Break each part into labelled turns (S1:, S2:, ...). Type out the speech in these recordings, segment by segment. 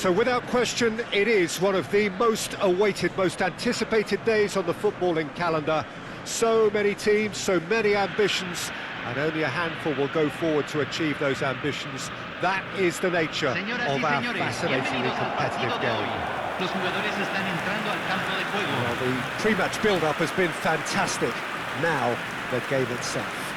S1: So without question, it is one of the most awaited, most anticipated days on the footballing calendar. So many teams, so many ambitions, and only a handful will go forward to achieve those ambitions. That is the nature of our fascinatingly competitive game. Well, the pre-match build-up has been fantastic. Now, the game itself.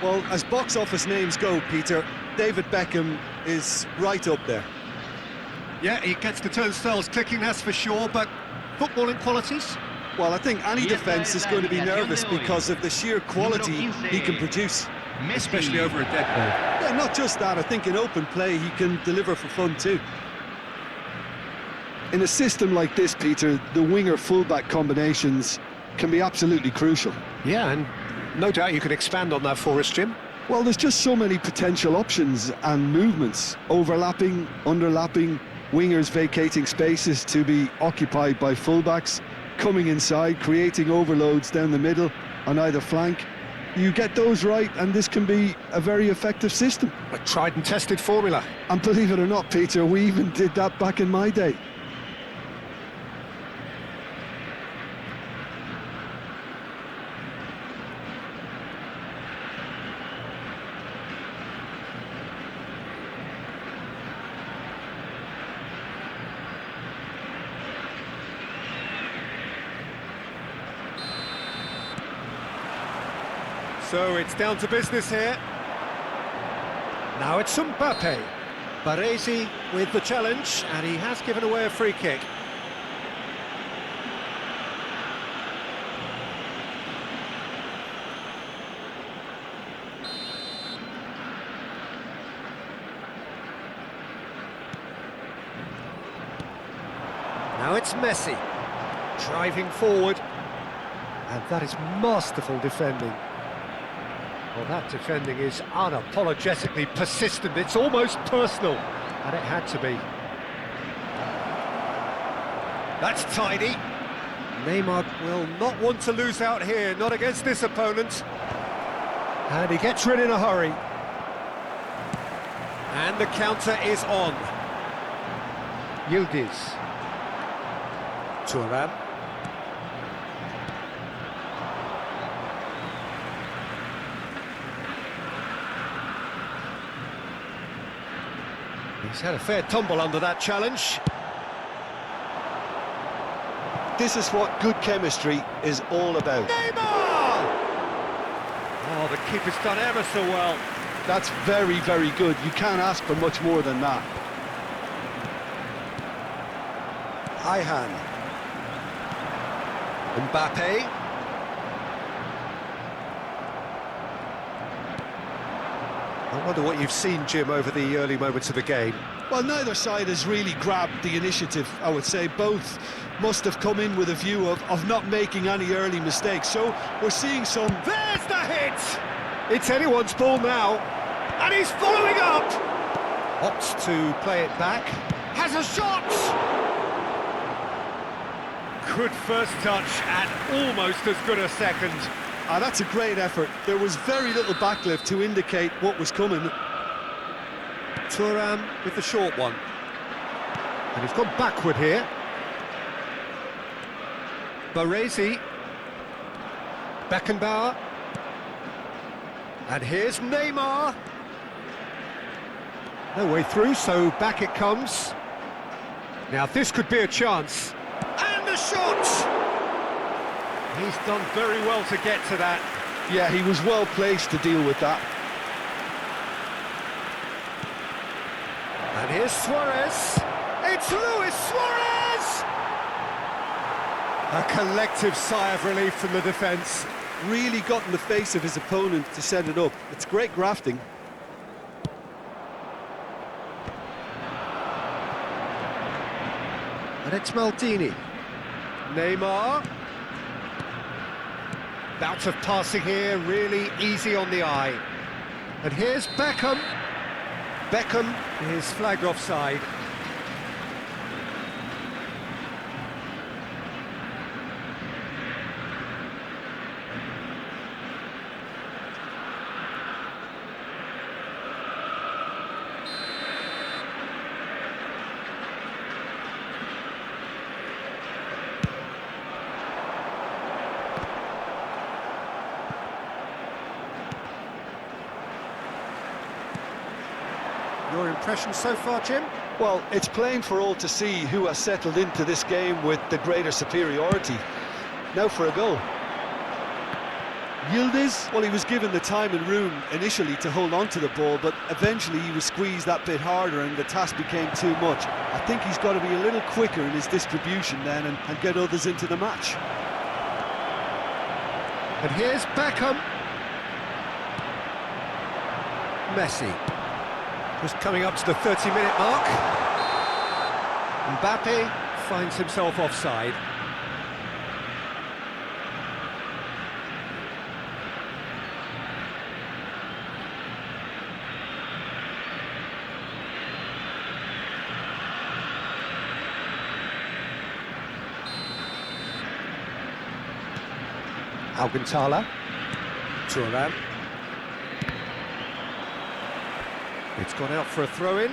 S2: Well, as box office names go, Peter, David Beckham is right up there.
S1: Yeah, he gets the turnstiles clicking, that's for sure, but footballing qualities?
S2: Well, I think any defence is going to be nervous because of the sheer quality he can produce.
S1: Especially over a dead ball.
S2: Yeah, not just that, I think in open play he can deliver for fun too. In a system like this, Peter, the winger-fullback combinations can be absolutely crucial.
S1: Yeah, and no doubt you could expand on that for us, Jim.
S2: Well, there's just so many potential options and movements. Overlapping, underlapping, wingers vacating spaces to be occupied by fullbacks, coming inside, creating overloads down the middle on either flank. You get those right, and this can be a very effective system.
S1: A tried and tested formula.
S2: And believe it or not, Peter, we even did that back in my day.
S1: So it's down to business here. Now it's Mbappe. Baresi with the challenge, and he has given away a free kick. Now it's Messi, driving forward, and that is masterful defending. Well, that defending is unapologetically persistent. It's almost personal, and it had to be. That's tidy. Neymar will not want to lose out here, not against this opponent. And he gets rid in a hurry. And the counter is on. Yildiz. Thuram. He's had a fair tumble under that challenge.
S2: This is what good chemistry is all about.
S1: Neymar! Oh, the keeper's done ever so well.
S2: That's very, very good. You can't ask for much more than that.
S1: Ayhan. Mbappe. I wonder what you've seen, Jim, over the early moments of the game.
S2: Well, neither side has really grabbed the initiative, I would say. Both must have come in with a view of not making any early mistakes. So we're seeing some...
S1: There's the hit! It's anyone's ball now. And he's following up! Opts to play it back. Has a shot! Good first touch and almost as good a second.
S2: Ah, that's a great effort. There was very little backlift to indicate what was coming.
S1: Thuram with the short one. And he's gone backward here. Baresi. Beckenbauer. And here's Neymar. No way through, so back it comes. Now this could be a chance. And the shot! He's done very well to get to that.
S2: Yeah, he was well placed to deal with that.
S1: And here's Suarez. It's Luis Suarez! A collective sigh of relief from the defence.
S2: really got in the face of his opponent to set it up. It's great grafting.
S1: And it's Maldini. Neymar. Bout of passing here, really easy on the eye. And here's Beckham. Beckham is flagged offside. Your impression so far, Jim?
S2: Well, it's plain for all to see who has settled into this game with the greater superiority. Now for a goal. Yildiz, well, he was given the time and room initially to hold on to the ball, but eventually he was squeezed that bit harder and the task became too much. I think he's got to be a little quicker in his distribution then and get others into the match.
S1: And here's Beckham. Messi. Just coming up to the 30-minute mark. Mbappe finds himself offside. Alcantara. Thuram. It's gone out for a throw-in.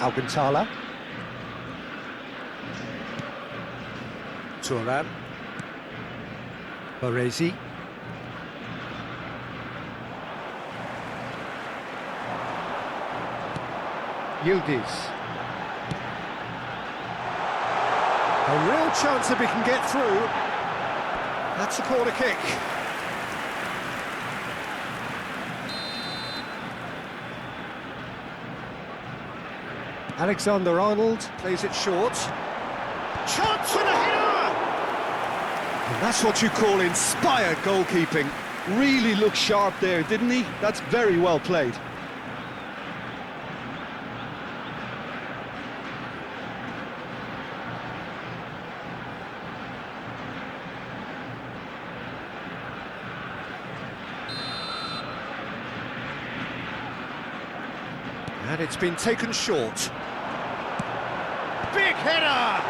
S1: Alcantara. Thuram. Baresi. Yildiz. A real chance if he can get through. That's a corner kick. Alexander-Arnold plays it short. Chance and a header! And that's what you call inspired goalkeeping.
S2: Really looked sharp there, didn't he? That's very well played.
S1: And it's been taken short. Big header!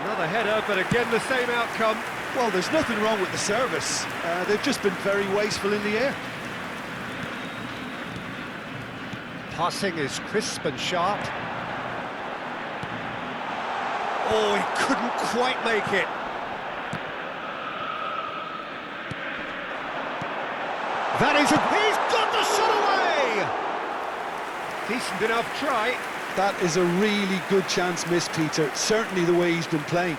S1: Another header, but again the same outcome.
S2: Well, there's nothing wrong with the service. They've just been very wasteful in the air.
S1: Passing is crisp and sharp. Oh, he couldn't quite make it. That is he's got the shot away! Decent enough try.
S2: That is a really good chance missed, Peter. Certainly the way he's been playing.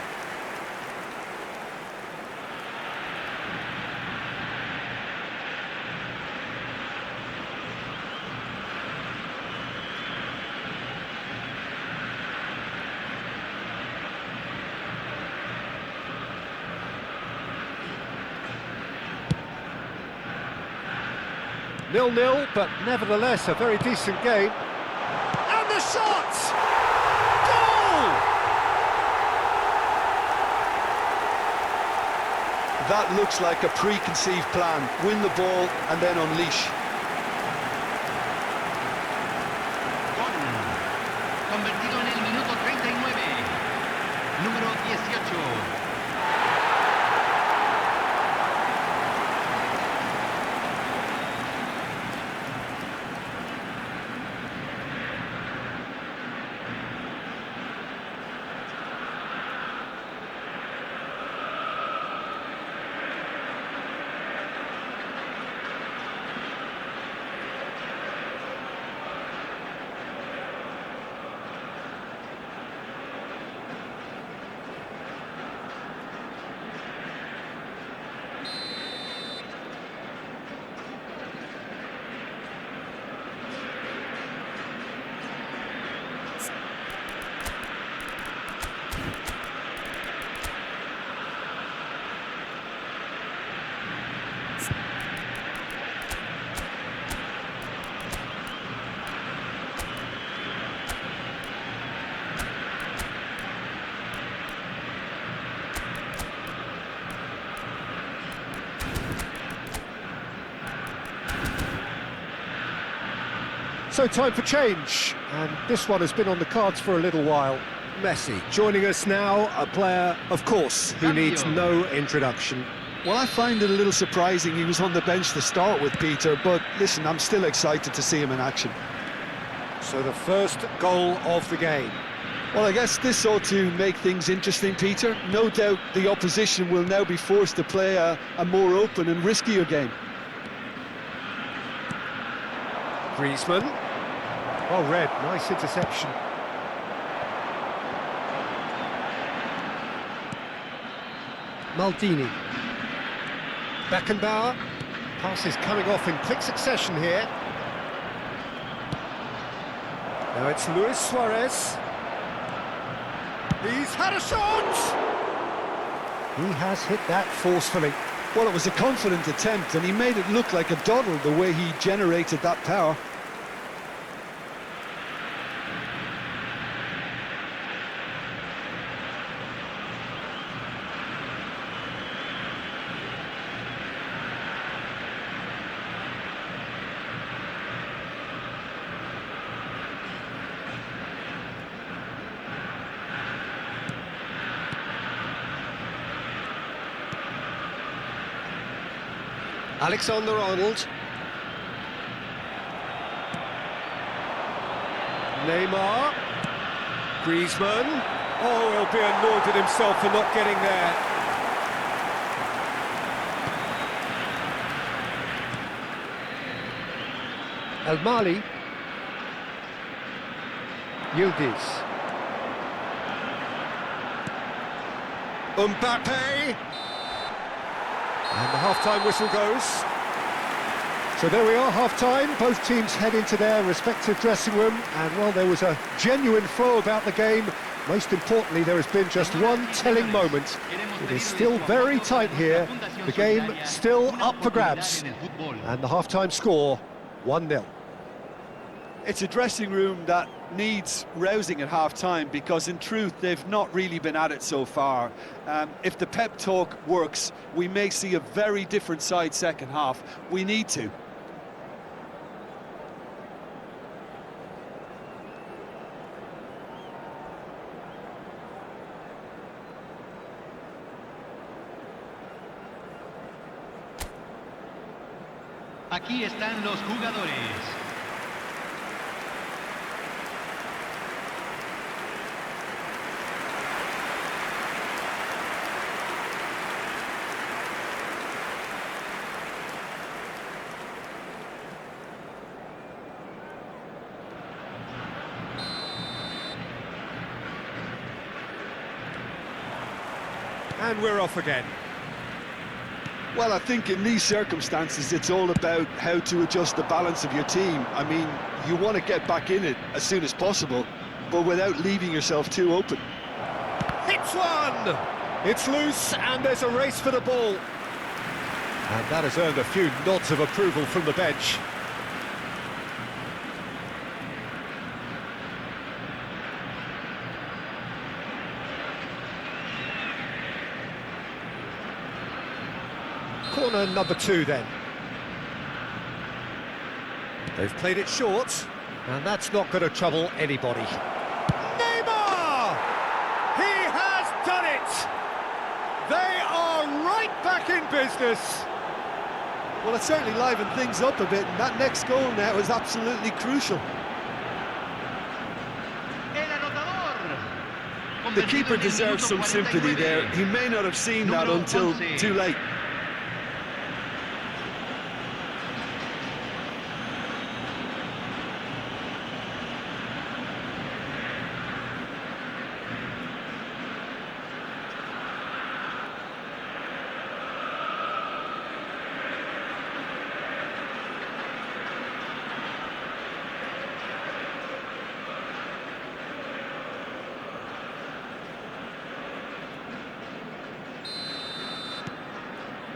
S1: Nil-nil, but nevertheless a very decent game. And the shot! Goal!
S2: That looks like a preconceived plan. Win the ball and then unleash.
S3: Gol. Convertido en el minuto 39. Número 18.
S1: So time for change, and this one has been on the cards for a little while. Messi joining us now, a player, of course, who needs no introduction.
S2: Well, I find it a little surprising he was on the bench to start with, Peter, but listen, I'm still excited to see him in action.
S1: So the first goal of the game.
S2: Well, I guess this ought to make things interesting, Peter. No doubt the opposition will now be forced to play a more open and riskier game.
S1: Griezmann. Well read, nice interception. Maldini. Beckenbauer. Passes coming off in quick succession here. Now it's Luis Suarez. He's had a shot! He has hit that forcefully.
S2: Well, it was a confident attempt, and he made it look like a doddle the way he generated that power.
S1: Alexander-Arnold. Neymar. Griezmann. Oh, he'll be annoyed at himself for not getting there. El Mali. Yildiz. Mbappe. And the half-time whistle goes. So there we are, half-time. Both teams head into their respective dressing room. And, well, there was a genuine flow about the game. Most importantly, there has been just one telling moment. It is still very tight here. The game still up for grabs. And the half-time score, 1-0.
S2: It's a dressing room that needs rousing at half-time because, in truth, they've not really been at it so far. If the pep talk works, we may see a very different side second half. We need to.
S3: Aquí están los jugadores.
S1: And we're off again.
S2: Well, I think in these circumstances, it's all about how to adjust the balance of your team. I mean, you want to get back in it as soon as possible, but without leaving yourself too open.
S1: Hits one! It's loose, and there's a race for the ball. And that has earned a few nods of approval from the bench. Corner number 2 then. They've played it short, and that's not going to trouble anybody. Neymar! He has done it! They are right back in business.
S2: Well, it certainly livened things up a bit, and that next goal now is absolutely crucial. The keeper deserves some sympathy there. He may not have seen that until too late.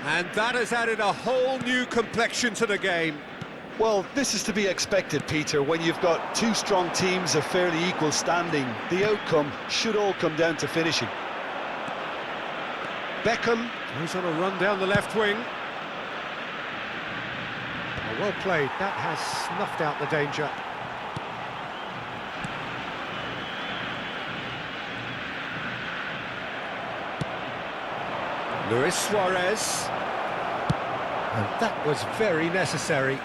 S1: And that has added a whole new complexion to the game.
S2: Well, this is to be expected, Peter. When you've got two strong teams of fairly equal standing, the outcome should all come down to finishing.
S1: Beckham goes on a run down the left wing. Well played, that has snuffed out the danger. Luis Suarez. And that was very necessary.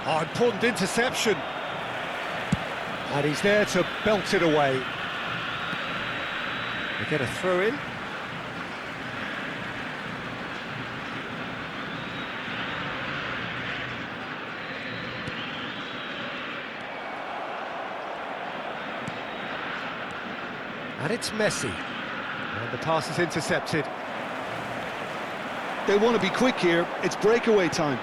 S1: Oh, important interception. And he's there to belt it away. They get a throw in. And it's Messi. And the pass is intercepted.
S2: They want to be quick here. It's breakaway time.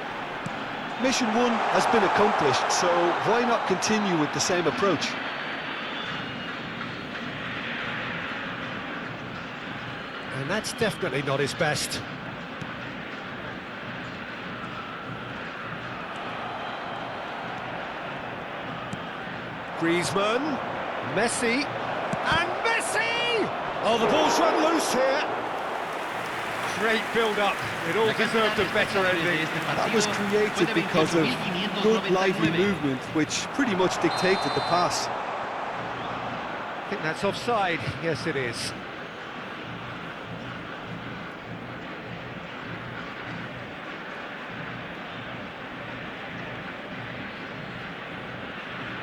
S2: Mission 1 has been accomplished, so why not continue with the same approach?
S1: And that's definitely not his best. Griezmann, Messi, and Messi! Oh, the ball's run loose here. Great build-up. It all deserved a better ending.
S2: That was created because of good, lively movement, which pretty much dictated the pass.
S1: I think that's offside. Yes, it is.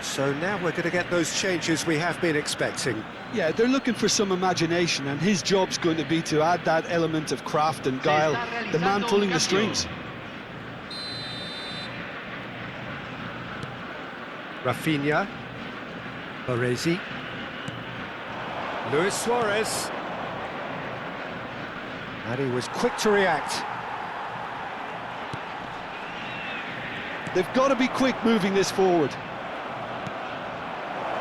S1: So now we're going to get those changes we have been expecting.
S2: Yeah, they're looking for some imagination, and his job's going to be to add that element of craft and guile, the man pulling the strings.
S1: Rafinha, Baresi, Luis Suarez, and he was quick to react.
S2: They've got to be quick moving this forward.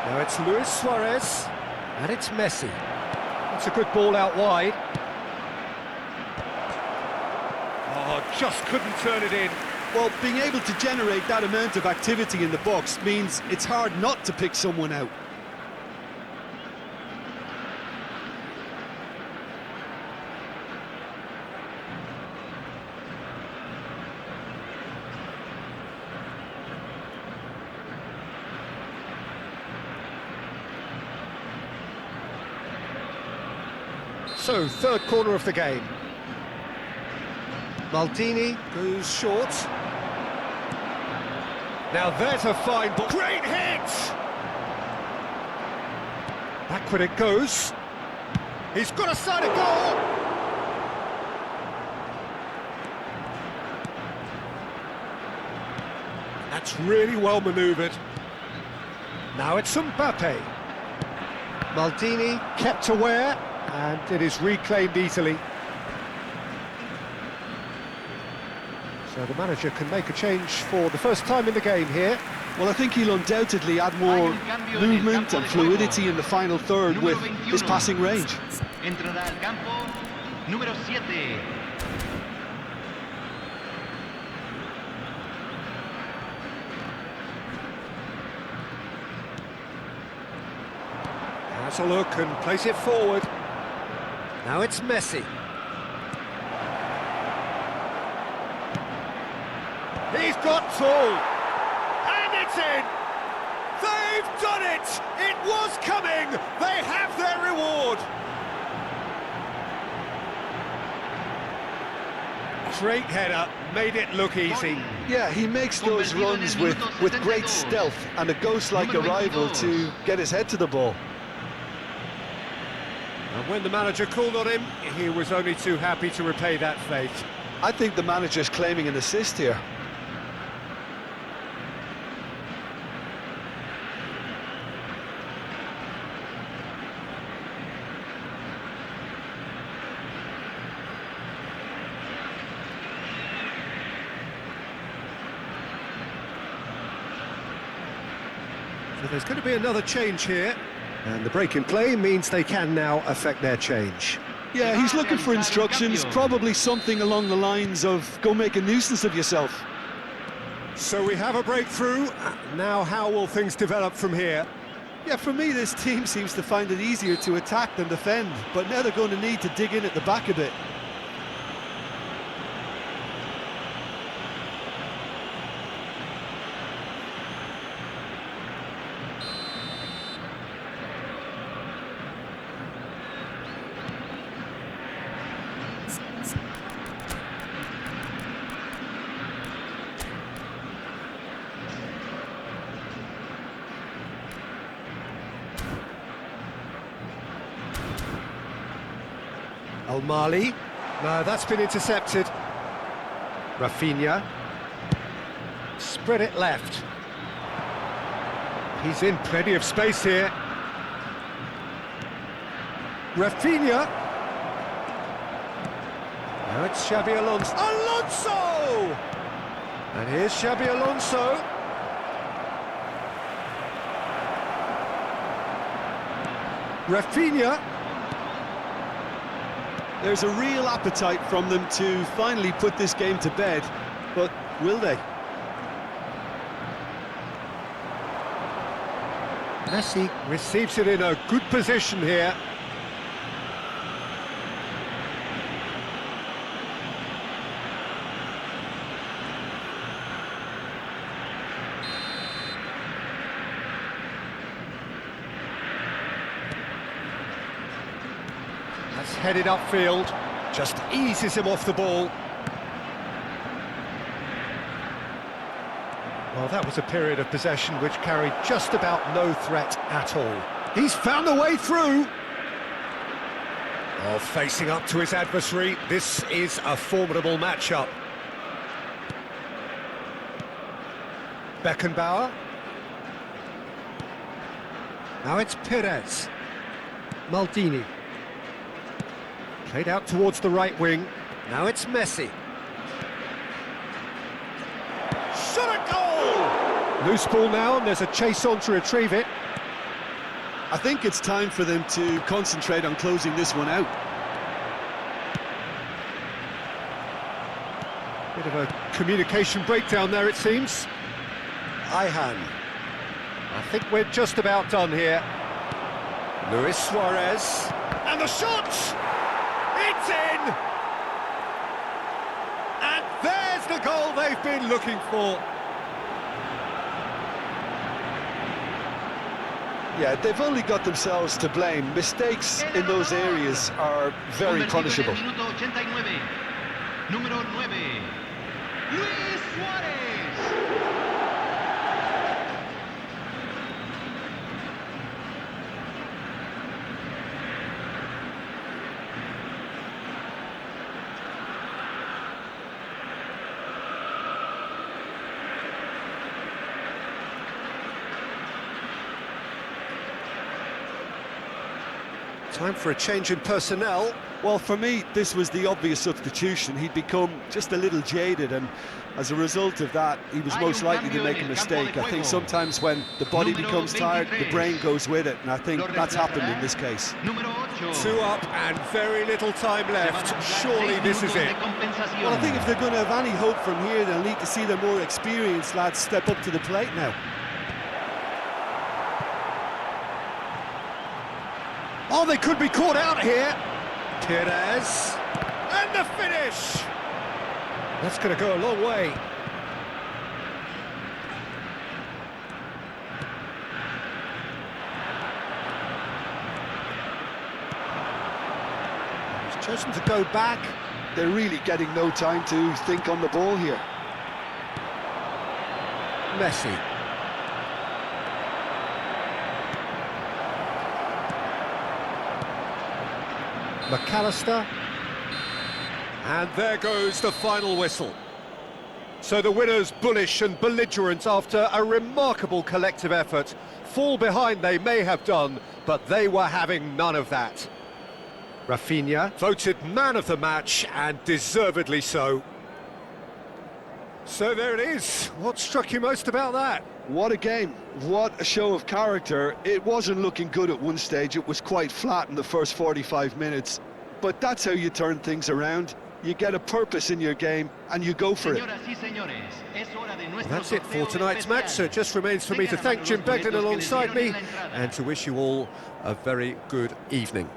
S1: Now it's Luis Suarez, and it's Messi. It's a good ball out wide. Oh, just couldn't turn it in.
S2: Well, being able to generate that amount of activity in the box means it's hard not to pick someone out.
S1: So, third corner of the game. Maldini goes short. Now there's a fine ball. Great hit! Backward it goes. He's got a side of goal! That's really well manoeuvred. Now it's Mbappe. Maldini kept aware, and it is reclaimed easily. So the manager can make a change for the first time in the game here.
S2: Well, I think he'll undoubtedly add more movement and fluidity in the final third with his passing range.
S3: Entrará al campo número 7.
S1: Has a look and plays it forward. Now it's Messi. He's got two, and it's in! They've done it! It was coming! They have their reward! Great header, made it look easy.
S2: Yeah, he makes those runs with great stealth and a ghost-like arrival to get his head to the ball.
S1: And when the manager called on him, he was only too happy to repay that fate.
S2: I think the manager's claiming an assist here.
S1: So there's going to be another change here. And the break in play means they can now affect their change.
S2: Yeah, he's looking for instructions, probably something along the lines of, go make a nuisance of yourself.
S1: So we have a breakthrough. Now how will things develop from here?
S2: Yeah, for me, this team seems to find it easier to attack than defend, but now they're going to need to dig in at the back a bit.
S1: Al-Mali. No, that's been intercepted. Rafinha. Spread it left. He's in plenty of space here. Rafinha. Now it's Xabi Alonso. Alonso! And here's Xabi Alonso. Rafinha.
S2: There's a real appetite from them to finally put this game to bed, but will they?
S1: Messi receives it in a good position here. That's headed upfield, just eases him off the ball. Well, that was a period of possession which carried just about no threat at all. He's found a way through. Oh, facing up to his adversary, this is a formidable matchup. Beckenbauer. Now it's Perez. Maldini. Played out towards the right wing. Now it's Messi. Shot a goal! Loose ball now, and there's a chase on to retrieve it.
S2: I think it's time for them to concentrate on closing this one out.
S1: Bit of a communication breakdown there, it seems. Ihan. I think we're just about done here. Luis Suarez. And the shot! It's in! And there's the goal they've been looking for.
S2: Yeah, they've only got themselves to blame. Mistakes in those areas are very punishable.
S3: Minuto 89. Número 9. Luis Suárez.
S1: Time for a change in personnel.
S2: Well, for me, this was the obvious substitution. He'd become just a little jaded, and as a result of that, he was most likely to make a mistake. I think sometimes when the body becomes tired, the brain goes with it, and I think that's happened in this case.
S1: Two up and very little time left. Surely this is it.
S2: Well, I think if they're going to have any hope from here, they'll need to see their more experienced lads step up to the plate now.
S1: Oh, they could be caught out here. Perez. And the finish! That's going to go a long way. He's chosen to go back.
S2: They're really getting no time to think on the ball here.
S1: Messi. McAllister, and there goes the final whistle. So the winners, bullish and belligerent after a remarkable collective effort. Fall behind they may have done, but they were having none of that. Rafinha voted man of the match, and deservedly so. So there it is. What struck you most about that?
S2: What a game, what a show of character. It wasn't looking good at one stage, it was quite flat in the first 45 minutes. But that's how you turn things around. You get a purpose in your game and you go for it.
S1: Well, that's it for tonight's match, so it just remains for me to thank Jim Beckham alongside me and to wish you all a very good evening.